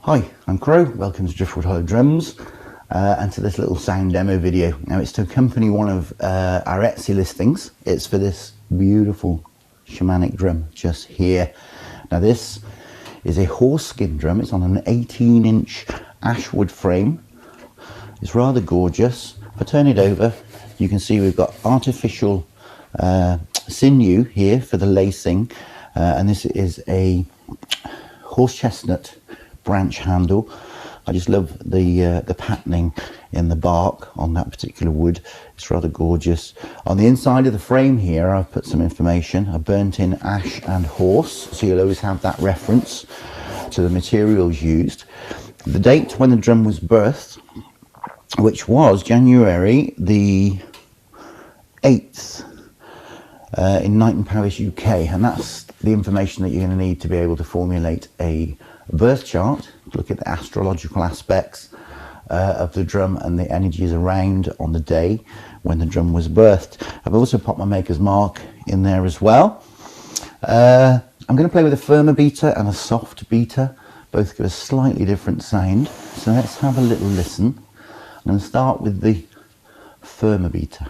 Hi, I'm Crow, welcome to Driftwood Hollow Drums and to this little sound demo video. Now it's to accompany one of our Etsy listings. It's for this beautiful shamanic drum just here. Now this is a horse skin drum. It's on an 18-inch ashwood frame. It's rather gorgeous. If I turn it over, you can see we've got artificial sinew here for the lacing, and this is a horse chestnut branch handle. I just love the patterning in the bark on that particular wood. It's rather gorgeous. On the inside of the frame here, I've put some information. I burnt in ash and horse, so you'll always have that reference to the materials used. The date when the drum was birthed, which was January the 8th in Knighton Parish, UK, and that's the information that you're going to need to be able to formulate a birth chart, look at the astrological aspects of the drum and the energies around on the day when the drum was birthed. I've also popped my maker's mark in there as well. I'm going to play with a firmer beater and a soft beater. Both give a slightly different sound, so let's have a little listen. I'm going to start with the firmer beater.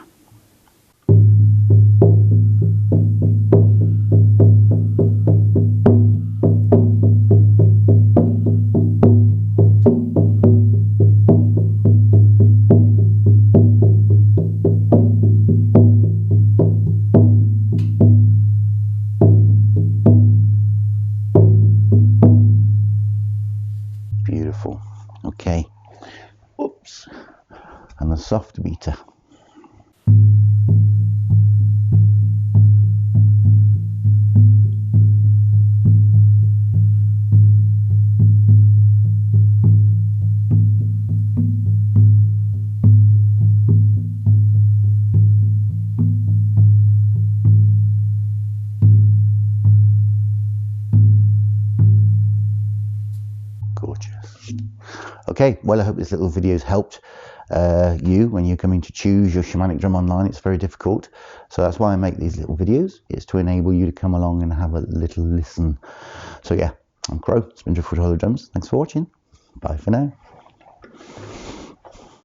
Beautiful. Okay. Oops. And the soft beater. Gorgeous. Okay, well, I hope this little video has helped you when you're coming to choose your shamanic drum online. It's very difficult, so that's why I make these little videos. It's to enable you to come along and have a little listen. So yeah, I'm Crow. It's been Driftwood Hollow Drums. Thanks for watching. Bye for now.